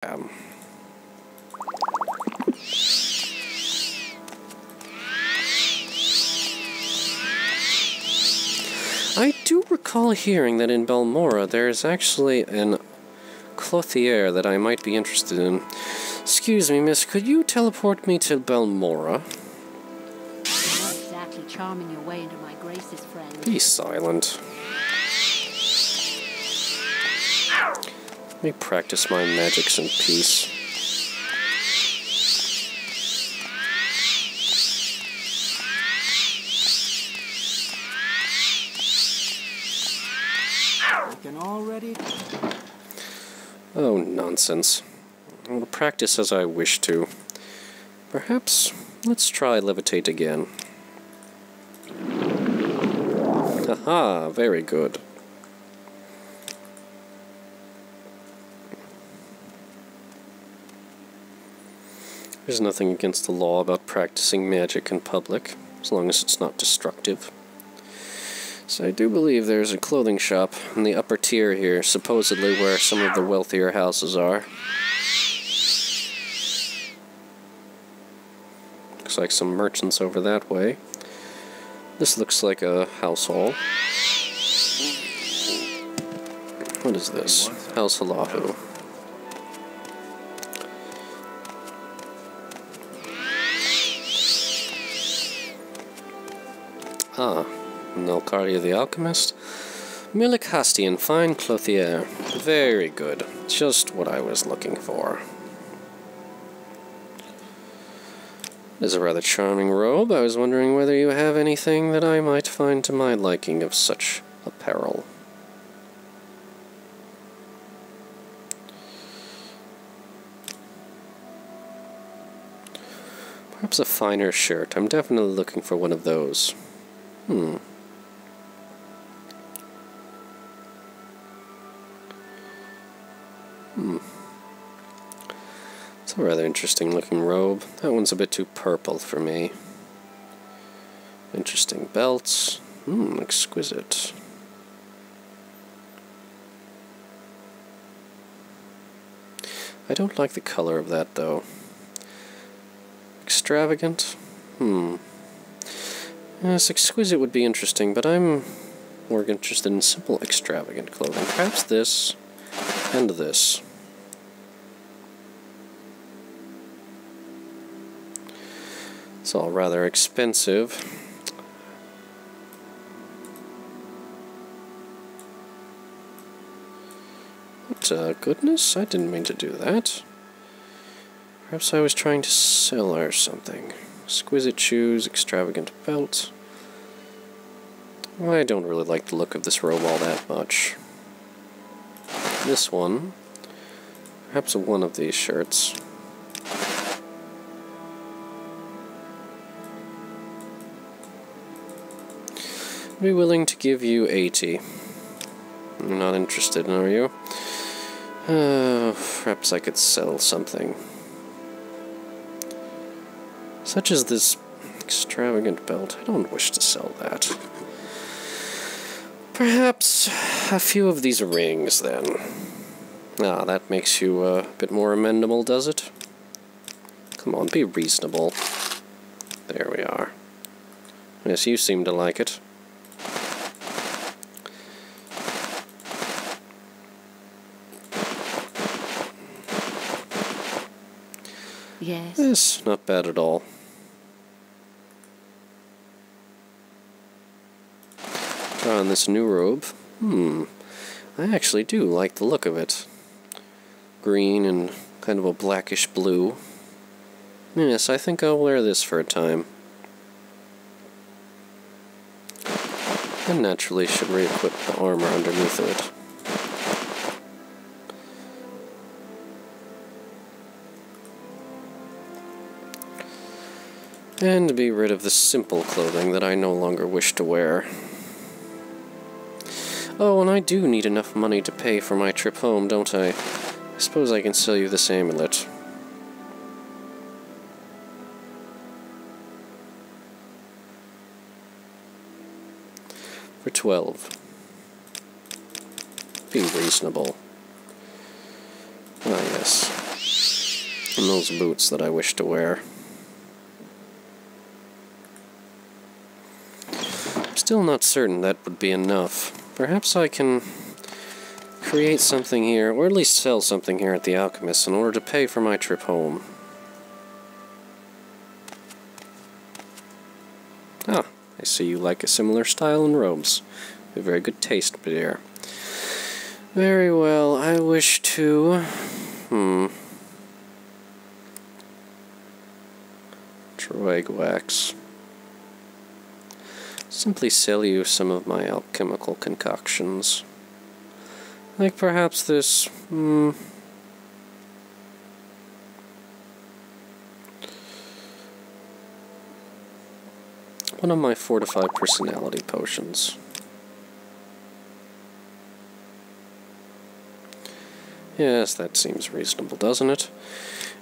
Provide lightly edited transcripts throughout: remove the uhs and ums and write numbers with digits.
I do recall hearing that in Balmora there's actually an clothier that I might be interested in. Excuse me, miss, could you teleport me to Balmora? Not exactly charming your way into my graces, friend. Be silent. Let me practice my magics in peace. Already? Oh, nonsense. I will practice as I wish to. Perhaps let's try levitate again. Haha, very good. There's nothing against the law about practicing magic in public, as long as it's not destructive. So I do believe there's a clothing shop in the upper tier here, supposedly where some of the wealthier houses are. Looks like some merchants over that way. This looks like a house hall. What is this? House Halahu. Ah. Nalkaria the Alchemist. Milikastian, fine clothier. Very good. Just what I was looking for. It is a rather charming robe. I was wondering whether you have anything that I might find to my liking of such apparel. Perhaps a finer shirt. I'm definitely looking for one of those. It's a rather interesting looking robe. That one's a bit too purple for me. Interesting belts. Exquisite. I don't like the color of that, though. Extravagant? Yes, exquisite would be interesting, but I'm more interested in simple, extravagant clothing. Perhaps this and this. It's all rather expensive. What goodness? I didn't mean to do that. Perhaps I was trying to sell her something. Exquisite shoes, extravagant belt. Well, I don't really like the look of this robe all that much. This one. Perhaps one of these shirts. I'd be willing to give you 80. You're not interested, are you? Perhaps I could sell something. Such as this extravagant belt. I don't wish to sell that. Perhaps a few of these rings, then. Ah, that makes you a bit more amendable, does it? Come on, be reasonable. There we are. Yes, you seem to like it. Yes. Yes, not bad at all. Try on this new robe. I actually do like the look of it. Green and kind of a blackish blue. Yes, I think I'll wear this for a time. And naturally should re-equip the armor underneath it. And be rid of the simple clothing that I no longer wish to wear. Oh, and I do need enough money to pay for my trip home, don't I? I suppose I can sell you this amulet. For 12. Be reasonable. Ah, yes. And those boots that I wish to wear. I'm still not certain that would be enough. Perhaps I can create something here, or at least sell something here at the Alchemist in order to pay for my trip home. Ah, I see you like a similar style in robes. A very good taste, dear. Very well, I wish to... Droig wax. Simply sell you some of my alchemical concoctions. Like perhaps this... one of my fortified personality potions. Yes, that seems reasonable, doesn't it?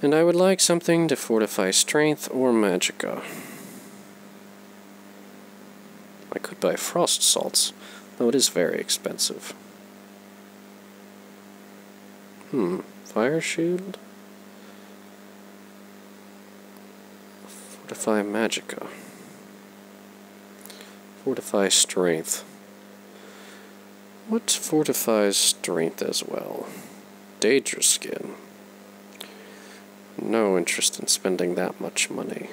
And I would like something to fortify strength or magicka. I could buy frost salts, though it is very expensive. Fire shield? Fortify magicka. Fortify strength. What fortifies strength as well? Daedra skin. No interest in spending that much money.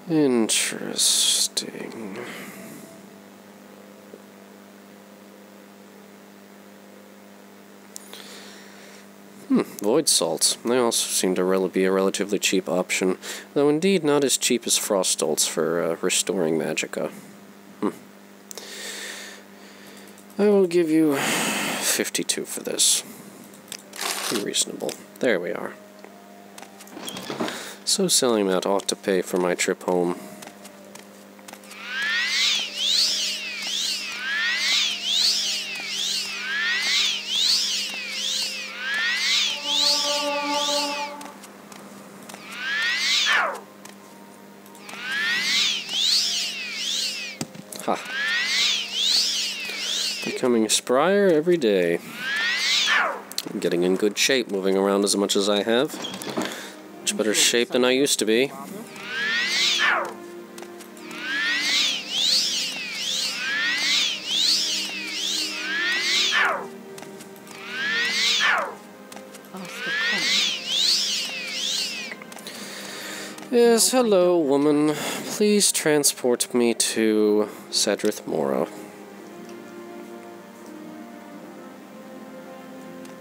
Interesting. Void salts. They also seem to be a relatively cheap option, though indeed not as cheap as frost salts for restoring magicka. I will give you 52 for this. Be reasonable. There we are. So selling that ought to pay for my trip home. Ha. Becoming sprier every day. I'm getting in good shape moving around as much as I have. Much better shape than I used to be. Yes, hello, woman. Please transport me to Sadrith Mora.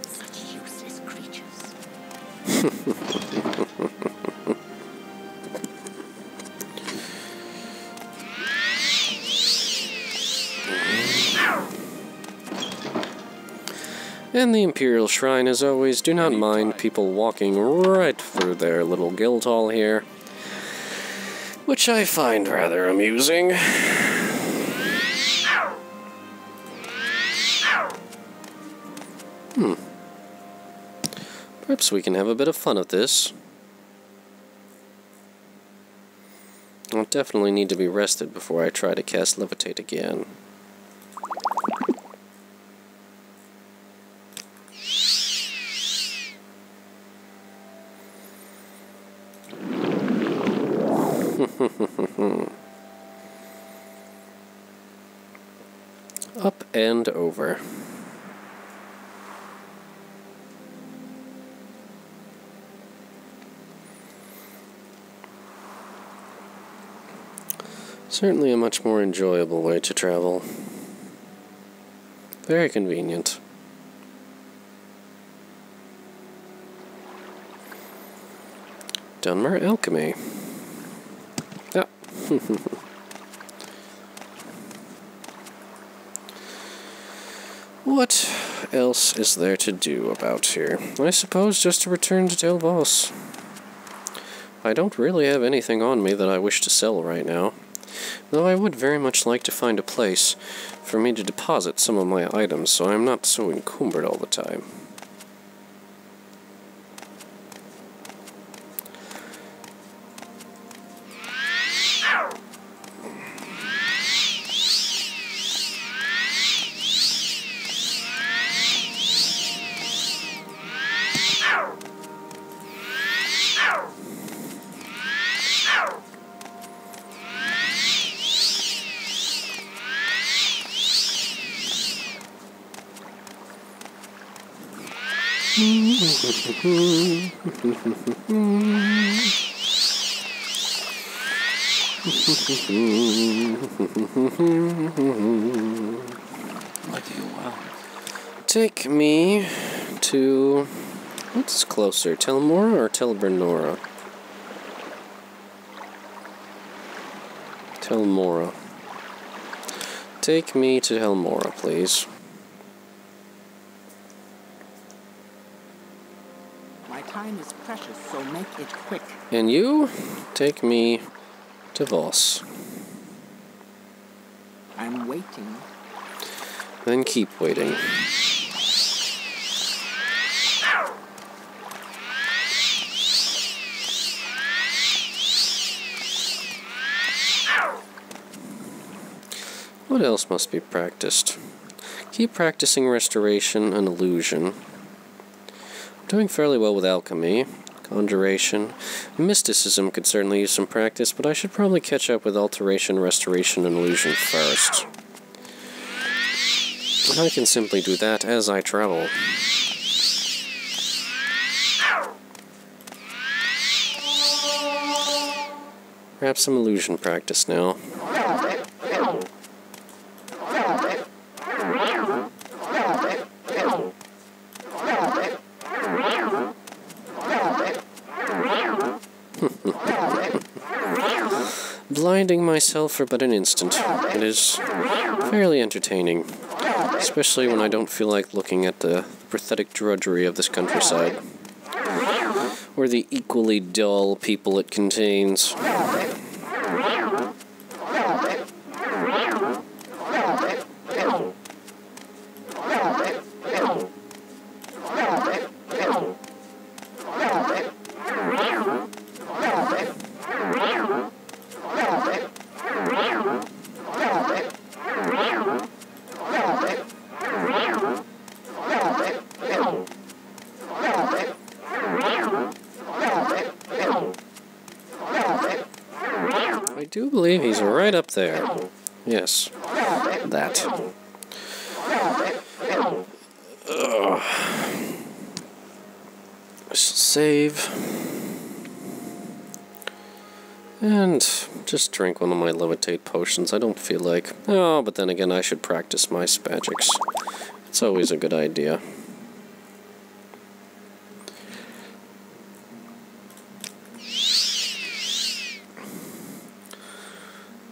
Such useless creatures. And the Imperial Shrine, as always, do not mind people walking right through their little guild hall here, which I find rather amusing. Perhaps we can have a bit of fun at this. I'll definitely need to be rested before I try to cast Levitate again. Up and over. Certainly a much more enjoyable way to travel. Very convenient. Dunmer Alchemy. Ah. What else is there to do about here? I suppose just to return to Tel Vos. I don't really have anything on me that I wish to sell right now, though I would very much like to find a place for me to deposit some of my items so I'm not so encumbered all the time. What do you want? Take me to... what's closer, Telmora or Telbernora? Telmora. Take me to Telmora, please. My time is precious, so make it quick. And you, take me to Vos. I'm waiting. Then keep waiting. What else must be practiced? Keep practicing restoration and illusion. I'm doing fairly well with alchemy, conjuration. Mysticism could certainly use some practice, but I should probably catch up with alteration, restoration, and illusion first. I can simply do that as I travel. Perhaps some illusion practice now. Blinding myself for but an instant. It is fairly entertaining, especially when I don't feel like looking at the pathetic drudgery of this countryside, or the equally dull people it contains. I do believe he's right up there. Yes, that. Ugh. I shall save. And just drink one of my levitate potions. I don't feel like... oh, but then again, I should practice my spagics. It's always a good idea.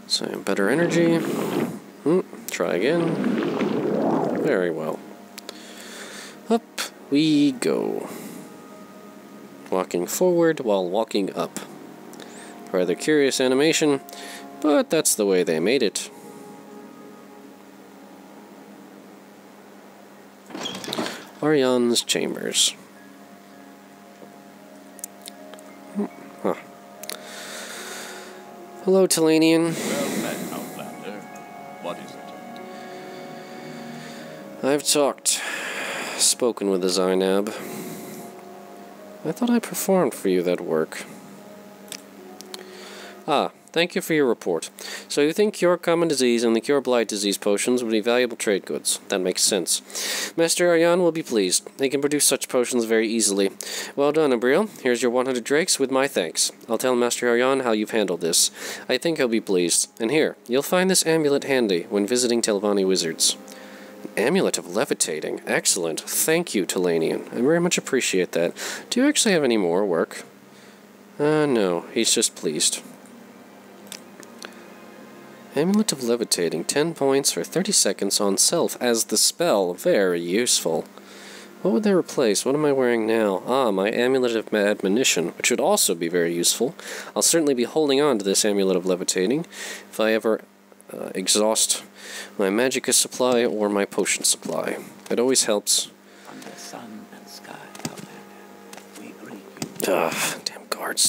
So, better energy. Try again. Very well. Up we go. Walking forward while walking up. Rather curious animation, but that's the way they made it. Arion's chambers. Huh. Hello, Telanian. Well met, Outlander. What is it? I've spoken with the Zainab. I thought I performed for you that work. Ah, thank you for your report. So you think cure common disease and the cure blight disease potions would be valuable trade goods. That makes sense. Master Arion will be pleased. He can produce such potions very easily. Well done, Abreel. Here's your 100 drakes with my thanks. I'll tell Master Arion how you've handled this. I think he'll be pleased. And here, you'll find this amulet handy when visiting Telvanni wizards. An amulet of levitating. Excellent. Thank you, Telanian. I very much appreciate that. Do you actually have any more work? No. He's just pleased. Amulet of Levitating, 10 points for 30 seconds on self as the spell. Very useful. What would they replace? What am I wearing now? Ah, my Amulet of Admonition, which would also be very useful. I'll certainly be holding on to this Amulet of Levitating if I ever exhaust my Magicka supply or my potion supply. It always helps. Under sun and sky, Outlander, we greet you. Damn guards.